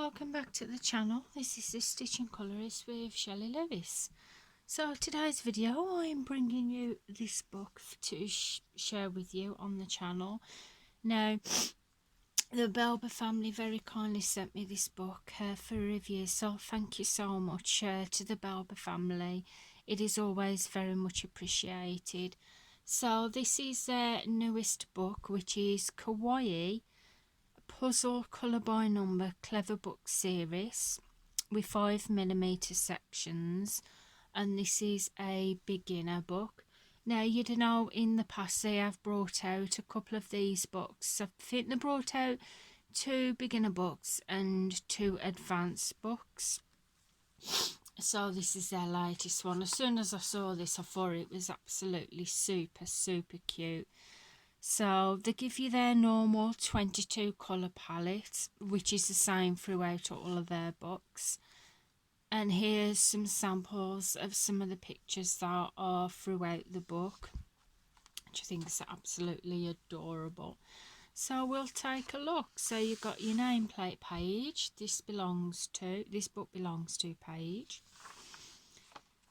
welcome back to the channel. This is the Stitching Colourist with Shelley Lewis. So today's video I am bringing you this book to share with you on the channel. Now the Belba family very kindly sent me this book for review, so thank you so much to the Belba family. It is always very much appreciated. So this is their newest book, which is Kawaii Puzzle Colour by Number Clever Book Series with 5mm sections, and this is a beginner book. Now, you don't know, in the past they have brought out a couple of these books. I think they brought out 2 beginner books and 2 advanced books. So this is their latest one. As soon as I saw this, I thought it was absolutely super cute. So they give you their normal 22 colour palette, which is the same throughout all of their books. And here's some samples of some of the pictures that are throughout the book, which I think is absolutely adorable. So we'll take a look. So you've got your nameplate page. This book belongs to page.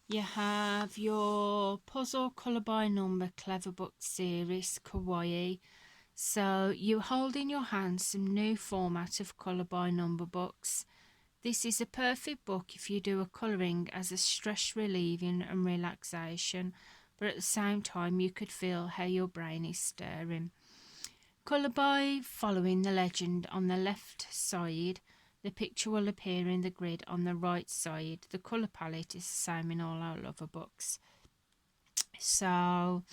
You have your Puzzle Colour by Number Clever Book Series Kawaii. So you hold in your hand some new format of colour by number books. This is a perfect book if you do a colouring as a stress relieving and relaxation, but at the same time you could feel how your brain is stirring. Colour by following the legend on the left side. The picture will appear in the grid on the right side. The colour palette is the same in all our other books. So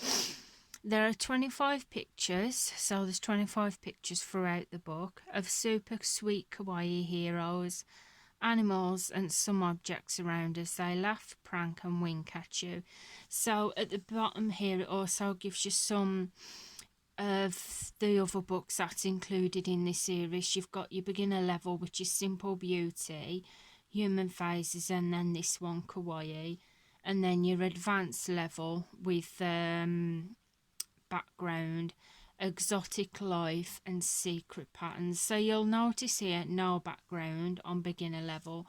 there are 25 pictures, so there's 25 pictures throughout the book of super sweet kawaii heroes, animals and some objects around us. They laugh, prank and wink at you. So at the bottom here it also gives you some of the other books that's included in this series. You've got your beginner level, which is Simple Beauty, Human Faces, and then this one Kawaii, and then your advanced level with background, Exotic Life and Secret Patterns. So you'll notice here no background on beginner level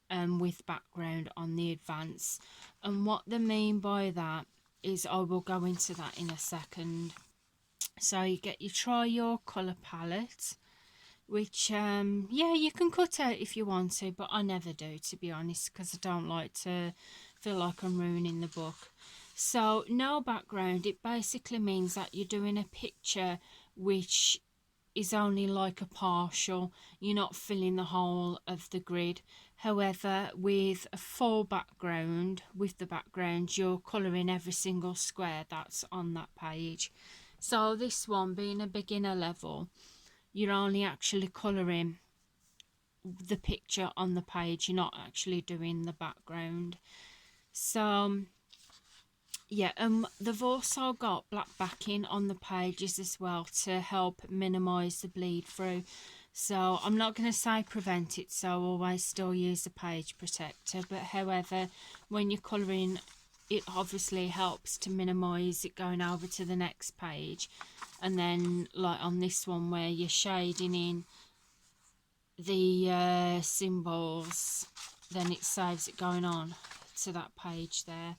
and with background on the advanced, and what they mean by that is I will go into that in a second. So you try your colour palette, which yeah, you can cut out if you want to, but I never do, to be honest, because I don't like to feel like I'm ruining the book. So no background, it basically means that you're doing a picture which is only like a partial, you're not filling the whole of the grid. However, with a full background, you're colouring every single square that's on that page. So this one being a beginner level, you're only actually colouring the picture on the page, you're not actually doing the background. So yeah, they've also got black backing on the pages as well to help minimise the bleed through. So I'm not going to say prevent it, so always still use the page protector, but however, when you're colouring, it obviously helps to minimise it going over to the next page. And then like on this one where you're shading in the symbols, then it saves it going on to that page there.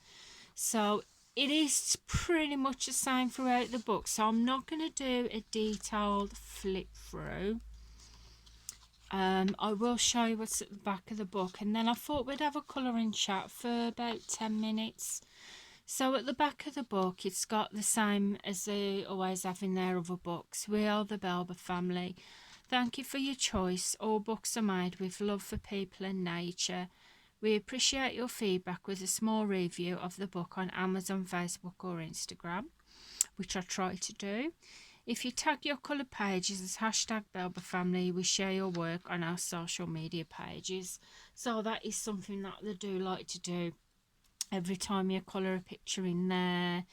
So it is pretty much the same throughout the book, so I'm not going to do a detailed flip through. I will show you what's at the back of the book, and then I thought we'd have a colouring chat for about 10 minutes. So at the back of the book, it's got the same as they always have in their other books. We are the Belba family. Thank you for your choice. All books are made with love for people and nature. We appreciate your feedback with a small review of the book on Amazon, Facebook or Instagram, which I try to do. If you tag your colour pages as hashtag Belba family, we share your work on our social media pages. So that is something that they do like to do. Every time you colour a picture in their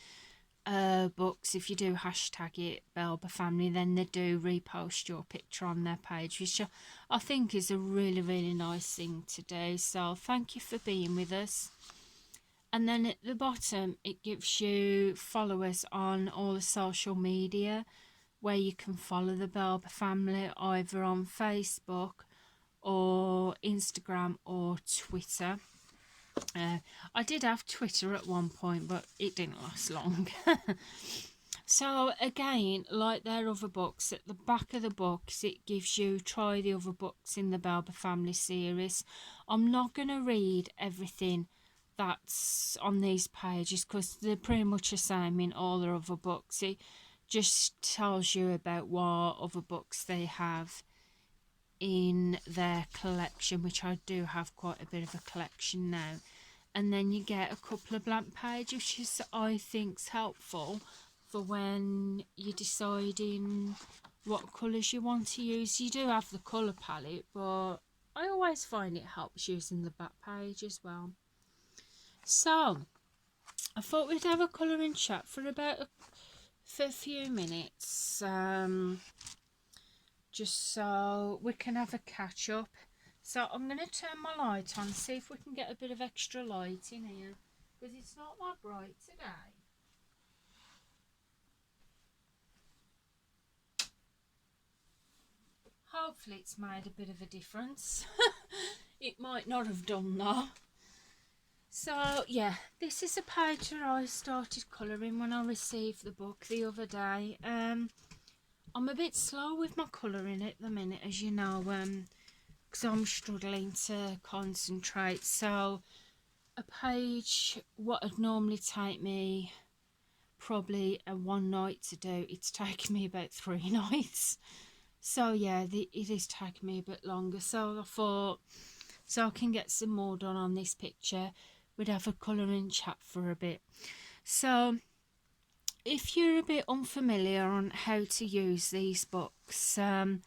books, if you do hashtag it Belba family, then they do repost your picture on their page, which I think is a really nice thing to do. So thank you for being with us. And then at the bottom it gives you followers on all the social media where you can follow the Belba family either on Facebook or Instagram or Twitter. I did have Twitter at one point, but it didn't last long. So again, like their other books, at the back of the books it gives you try the other books in the Belba family series. I'm not going to read everything that's on these pages because they're pretty much the same in all their other books. It just tells you about what other books they have in their collection, which I do have quite a bit of a collection now. And then you get a couple of blank pages, which is, I think's helpful for when you're deciding what colours you want to use. You do have the colour palette, but I always find it helps using the back page as well. So I thought we'd have a colouring chat for a few minutes, just so we can have a catch up. So I'm going to turn my light on, see if we can get a bit of extra light in here, because it's not that bright today. Hopefully it's made a bit of a difference. It might not have done though. So yeah, this is a page that I started colouring when I received the book the other day. I'm a bit slow with my colouring at the minute, as you know, because I'm struggling to concentrate. So a page, what would normally take me probably a one night to do, it's taken me about 3 nights. So yeah, it is taking me a bit longer. So I thought, so I can get some more done on this picture, we'd have a colouring chat for a bit. So if you're a bit unfamiliar on how to use these books, they're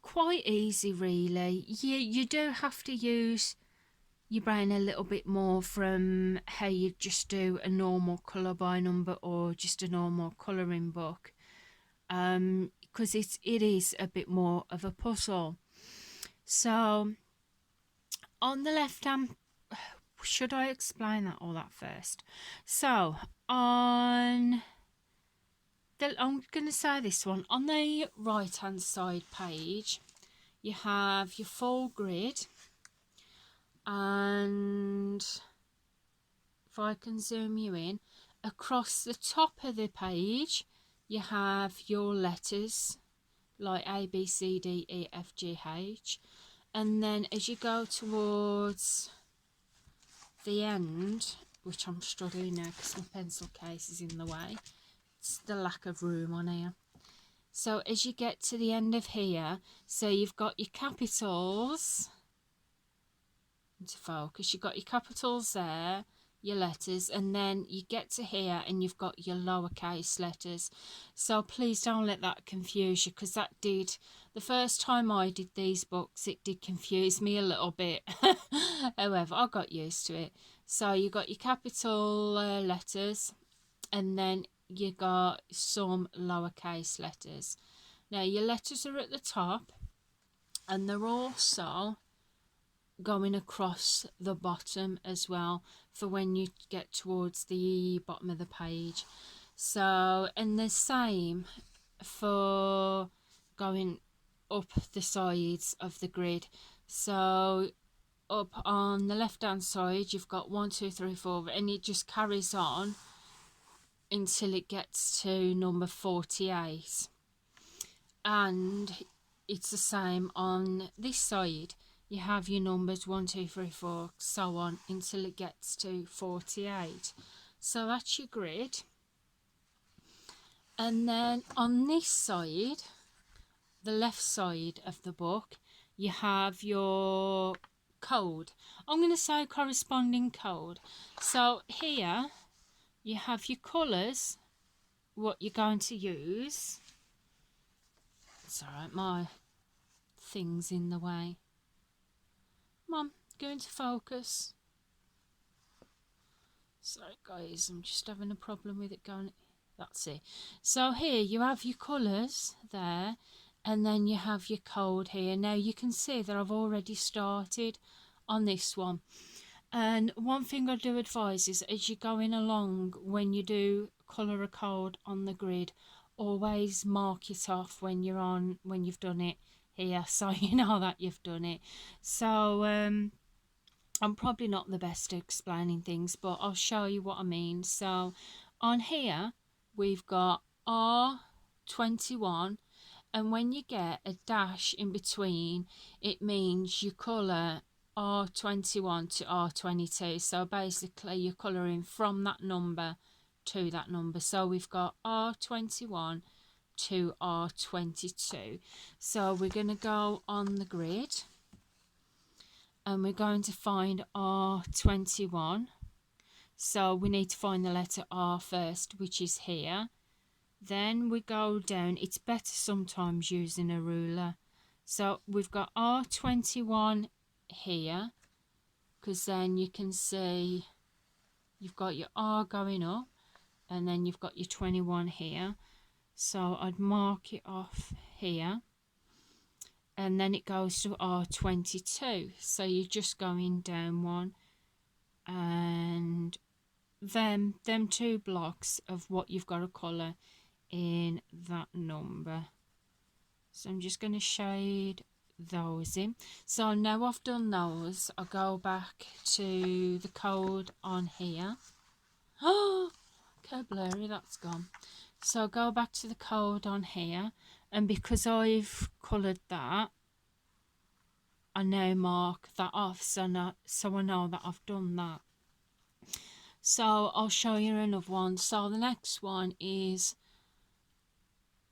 quite easy really. You do have to use your brain a little bit more from how you just do a normal colour by number or just a normal colouring book, because it is a bit more of a puzzle. So on the left hand, should I explain all that first? So I'm going to say this one, on the right hand side page you have your full grid, and if I can zoom you in, across the top of the page you have your letters like A, B, C, D, E, F, G, H, and then as you go towards the end, which I'm struggling now because my pencil case is in the way, it's the lack of room on here. So as you get to the end of here, so you've got your capitals, into focus, you've got your capitals there, your letters, and then you get to here and you've got your lowercase letters. So please don't let that confuse you, because that did, the first time I did these books, it did confuse me a little bit. However, I got used to it. So you got your capital letters, and then you got some lowercase letters. Now your letters are at the top, and they're also going across the bottom as well for when you get towards the bottom of the page. So, and the same for going up the sides of the grid. So up on the left hand side you've got 1, 2, 3, 4, and it just carries on until it gets to number 48, and it's the same on this side. You have your numbers 1, 2, 3, 4, so on until it gets to 48. So that's your grid. And then on this side, the left side of the book, you have your code. I'm going to say corresponding code. So here you have your colours, what you're going to use. It's alright, my thing's in the way. Come on, go into focus. Sorry guys, I'm just having a problem with it going. That's it. So here you have your colours there, and then you have your code here. Now you can see that I've already started on this one. And one thing I do advise is, as you're going along, when you do colour a code on the grid, always mark it off when you've done it here, so you know that you've done it. So I'm probably not the best at explaining things, but I'll show you what I mean. So on here we've got R21, and when you get a dash in between, it means you colour R21 to R22. So basically you're colouring from that number to that number. So we've got R21 to R22. So we're going to go on the grid and we're going to find R21. So we need to find the letter R first, which is here. Then we go down. It's better sometimes using a ruler. So we've got R21 here, because then you can see you've got your R going up and then you've got your 21 here. So I'd mark it off here, and then it goes to R22. So you're just going down one, and them two blocks of what you've got to colour in that number. So I'm just going to shade those in. So now I've done those, I'll go back to the code on here. Oh, okay, blurry, that's gone. So I'll go back to the code on here, and because I've coloured that, I now mark that off, so I know that I've done that. So I'll show you another one. So the next one is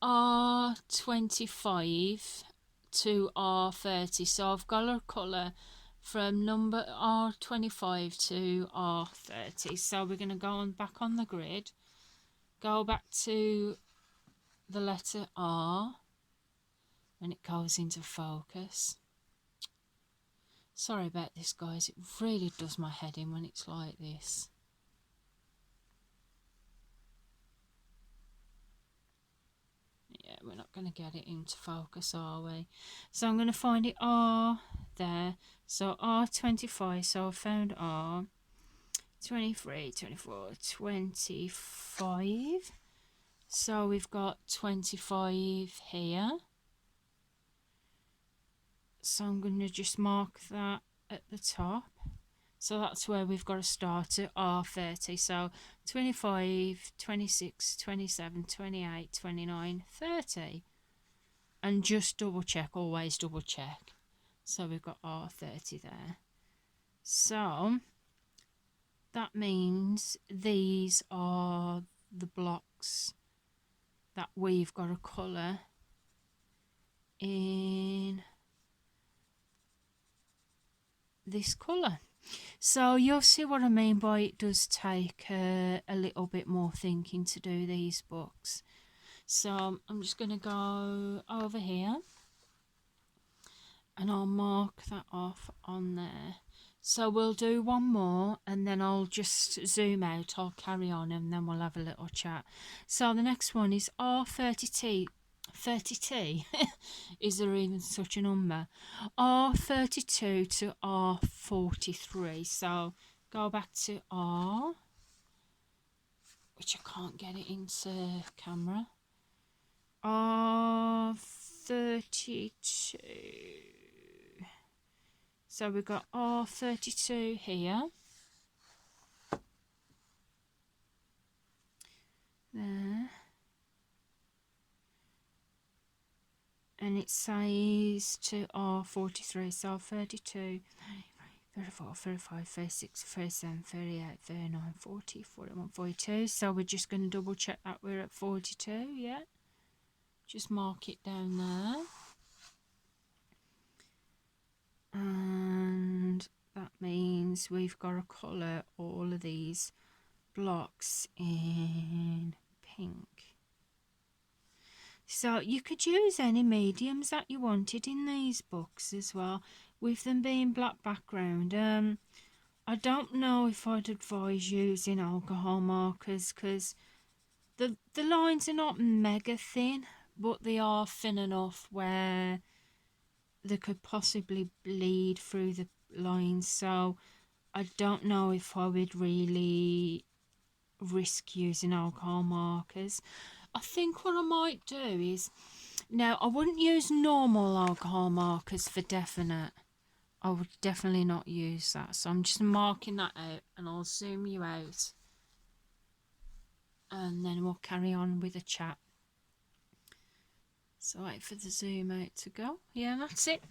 R25 to R30. So I've got a colour from number R25 to R30. So we're going to go on back on the grid, go back to the letter R, and it goes into focus. Sorry about this, guys, it really does my head in when it's like this. Yeah, we're not going to get it into focus, are we? So I'm going to find it R there. So R25, so I found R. 23, 24, 25. So we've got 25 here. So I'm going to just mark that at the top. So that's where we've got to start at R30. So 25, 26, 27, 28, 29, 30. And just double check, always double check. So we've got R30 there. So that means these are the blocks that we've got to colour in this colour. So you'll see what I mean by it does take a little bit more thinking to do these books. So I'm just going to go over here and I'll mark that off on there. So we'll do one more and then I'll just zoom out, I'll carry on and then we'll have a little chat. So the next one is R30T. 30T, is there even such a number? R32 to R43. So go back to R, which I can't get it into camera. R32. So we've got R32 here. There. And it says to R43, so 32, 34, 35, 36, 37, 38, 39, 40, 41, 42. So we're just going to double check that we're at 42, yeah? Just mark it down there. And that means we've got to colour all of these blocks in pink. So you could use any mediums that you wanted in these books as well, with them being black background. I don't know if I'd advise using alcohol markers because the lines are not mega thin, but they are thin enough where they could possibly bleed through the lines. So I don't know if I would really risk using alcohol markers. I think what I might do is, Now, I wouldn't use normal alcohol markers for definite. I would definitely not use that. So I'm just marking that out, and I'll zoom you out. And then we'll carry on with the chat. So wait for the zoom out to go. Yeah, that's it.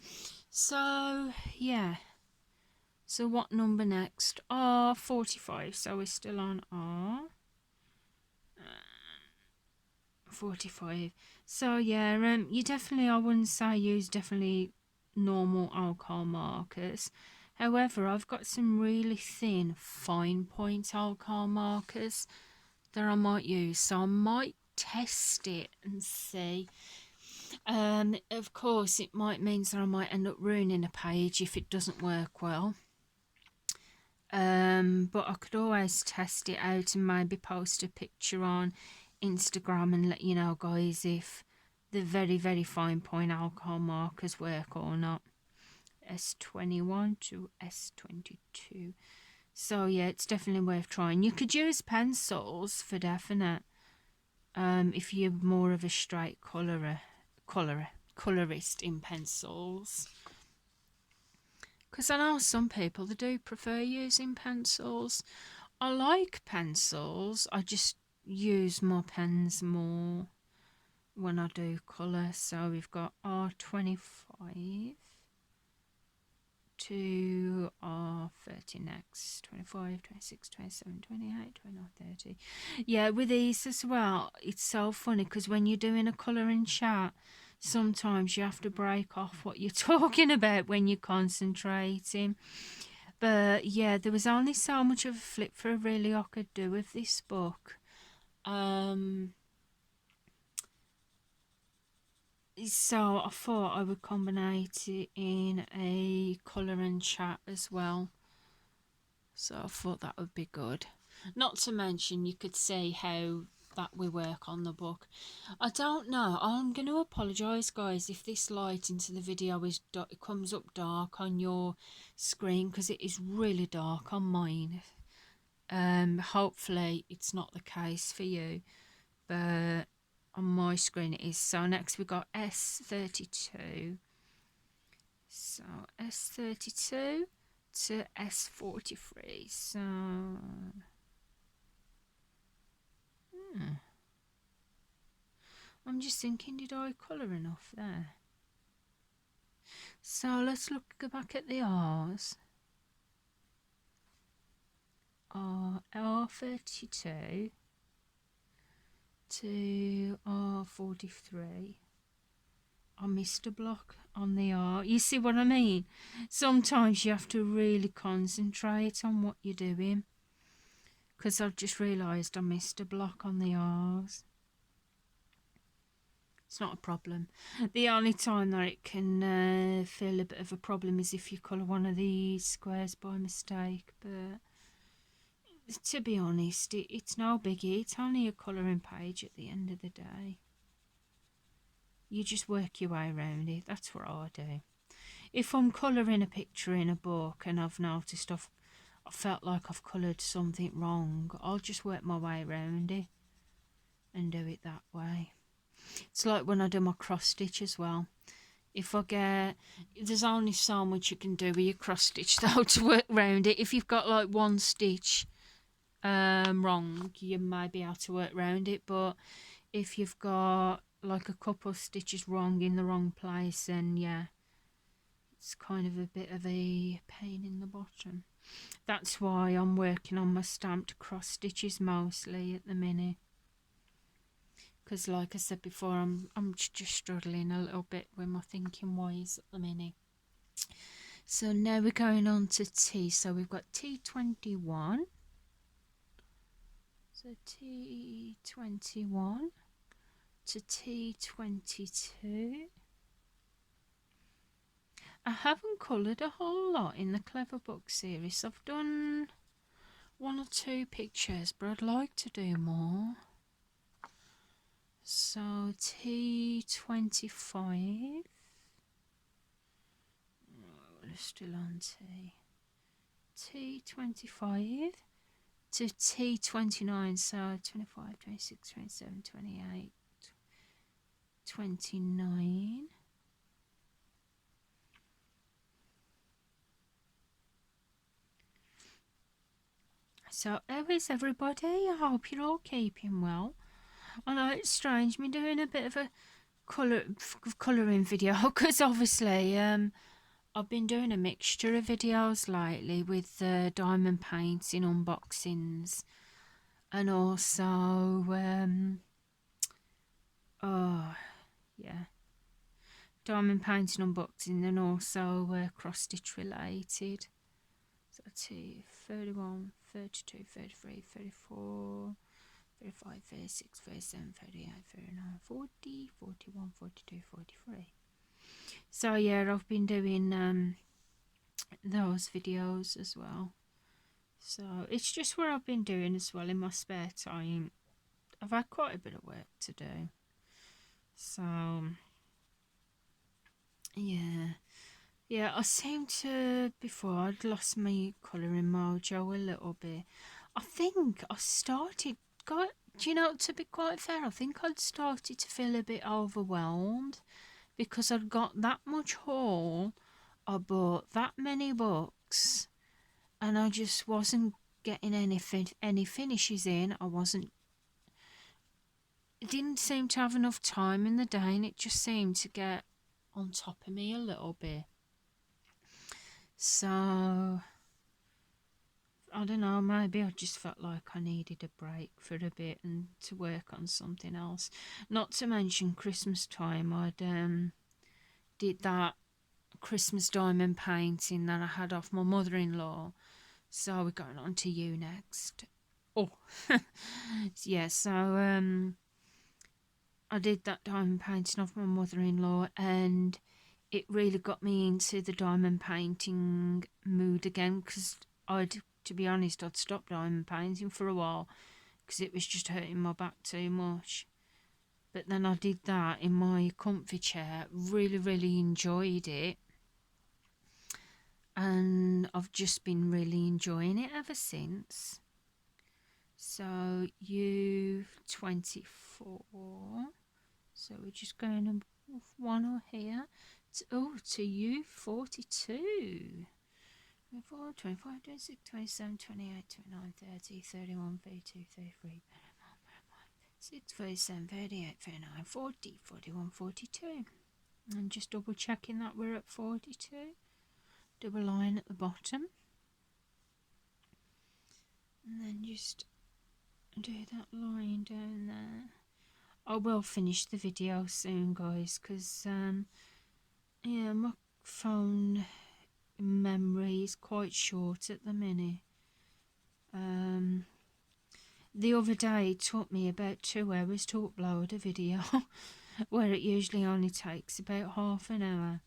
So, yeah. So what number next? R45. So we're still on R. 45. So yeah, you definitely, I wouldn't say use definitely normal alcohol markers. However, I've got some really thin fine point alcohol markers that I might use, so I might test it and see. Of course it might mean that I might end up ruining a page if it doesn't work well. But I could always test it out and maybe post a picture on Instagram and let you know, guys, if the very, very fine point alcohol markers work or not. S21 to S22. So yeah, it's definitely worth trying. You could use pencils for definite. If you're more of a straight colorist in pencils. Because I know some people, they do prefer using pencils. I like pencils, I just use my pens more when I do colour. So we've got R25 to R30 next, 25, 26, 27, 28, 29, 30. Yeah, with these as well, it's so funny because when you're doing a colouring chat, sometimes you have to break off what you're talking about when you're concentrating. But yeah, there was only so much of a flip through really I could do with this book. So I thought I would combine it in a colour and chat as well. So I thought that would be good. Not to mention you could see how that we work on the book. I don't know. I'm going to apologise, guys, if this light into the video is it comes up dark on your screen, because it is really dark on mine. Hopefully it's not the case for you, but on my screen it is. So next we got S32. So S32 to S43. So I'm just thinking, did I colour enough there? So let's go back at the R's. R32 to R43. I missed a block on the R. You see what I mean? Sometimes you have to really concentrate on what you're doing, because I've just realised I missed a block on the R's. It's not a problem. The only time that it can feel a bit of a problem is if you colour one of these squares by mistake, but to be honest, it's no biggie. It's only a colouring page at the end of the day. You just work your way around it. That's what I do. If I'm colouring a picture in a book and I've noticed I felt like I've coloured something wrong, I'll just work my way around it and do it that way. It's like when I do my cross stitch as well. If I get, there's only so much you can do with your cross stitch though to work around it. If you've got like one stitch wrong, you might be able to work around it, but if you've got like a couple of stitches wrong in the wrong place, then yeah, it's kind of a bit of a pain in the bottom. That's why I'm working on my stamped cross stitches mostly at the minute, because like I said before, I'm just struggling a little bit with my thinking ways at the minute. So now we're going on to T. So we've got T21. So T21 to T22. I haven't coloured a whole lot in the Clever Book series. I've done one or two pictures, but I'd like to do more. So T25. We're still on T. T25 to T29. So 25, 26, 27, 28, 29. So how is everybody? I hope you're all keeping well. I know it's strange me doing a bit of a colouring video because obviously I've been doing a mixture of videos lately with diamond paints in unboxings, and also oh yeah, diamond painting unboxing, and also cross stitch related. So 31, 32, 33, 34, 35, 36, 37, 38, 39, 40, 41, 42, 43. So yeah, I've been doing those videos as well. So it's just what I've been doing as well in my spare time. I've had quite a bit of work to do. So yeah, I seem to, before I'd lost my colouring mojo a little bit. I think I started, do you know, to be quite fair, I think I'd started to feel a bit overwhelmed because I'd got that much haul, I bought that many books, and I just wasn't getting any finishes in. It didn't seem to have enough time in the day, and it just seemed to get on top of me a little bit. So I don't know, maybe I just felt like I needed a break for a bit and to work on something else. Not to mention Christmas time, I'd did that Christmas diamond painting that I had off my mother-in-law. So we're going on to you next. Oh, yeah, so I did that diamond painting off my mother-in-law, and it really got me into the diamond painting mood again, because to be honest, I'd stopped diamond painting for a while because it was just hurting my back too much. But then I did that in my comfy chair, really enjoyed it, and I've just been really enjoying it ever since. So U24, so we're just going to move one here to U42. 24, 25, 26, 27, 28, 29, 30, 31, 32, 33, 6, 37, 38, 39, 40, 41, 42. And just double checking that we're at 42. Double line at the bottom. And then just do that line down there. I will finish the video soon, guys, because yeah, my phone memory is quite short at the minute. The other day it took me about 2 hours to upload a video where it usually only takes about half an hour.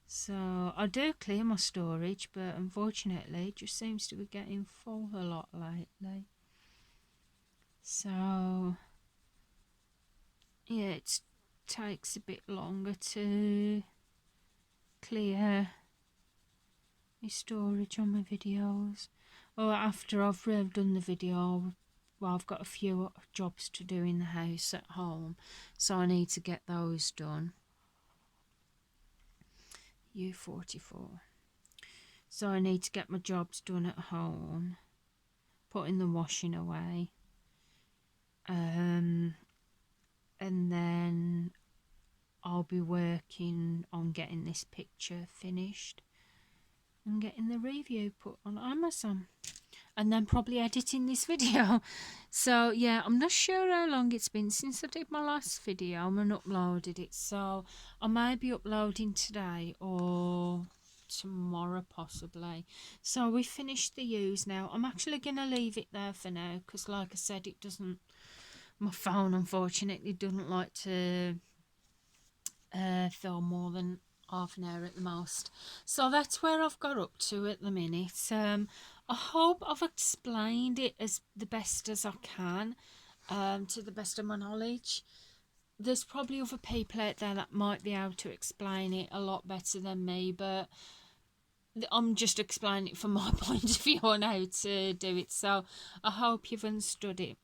So I do clear my storage, but unfortunately it just seems to be getting full a lot lately. So yeah, it takes a bit longer to clear my storage on my videos. Or after I've done the video, well, I've got a few jobs to do in the house at home, so I need to get those done. U44. So I need to get my jobs done at home, putting the washing away, and then I'll be working on getting this picture finished and getting the review put on Amazon, and then probably editing this video. So yeah, I'm not sure how long it's been since I did my last video and uploaded it, so I may be uploading today or tomorrow possibly. So we finished the U's now. I'm actually going to leave it there for now because, like I said, it doesn't, my phone unfortunately doesn't like to film more than half an hour at the most. So that's where I've got up to at the minute. I hope I've explained it as the best as I can, to the best of my knowledge. There's probably other people out there that might be able to explain it a lot better than me, but I'm just explaining it from my point of view on how to do it. So I hope you've understood it.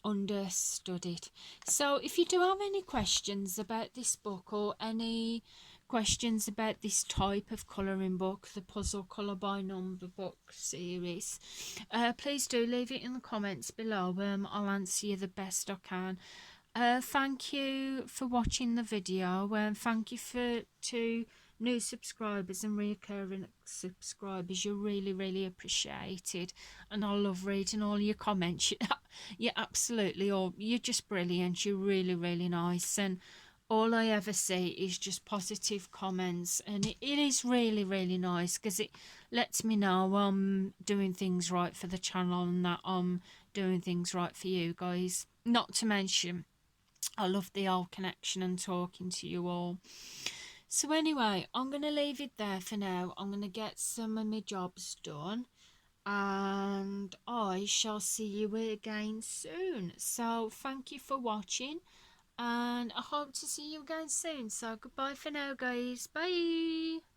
understood it. So if you do have any questions about this book, or any questions about this type of colouring book, the puzzle colour by number book series, please do leave it in the comments below. I'll answer you the best I can. Thank you for watching the video, and thank you to new subscribers and recurring subscribers. You're really appreciated, and I love reading all your comments. You're absolutely all, you're just brilliant. You're really nice, and all I ever see is just positive comments, and it is really nice, because it lets me know I'm doing things right for the channel, and that I'm doing things right for you guys. Not to mention, I love the old connection and talking to you all. So anyway, I'm going to leave it there for now. I'm going to get some of my jobs done, and I shall see you again soon. So thank you for watching, and I hope to see you again soon. So goodbye for now, guys. Bye.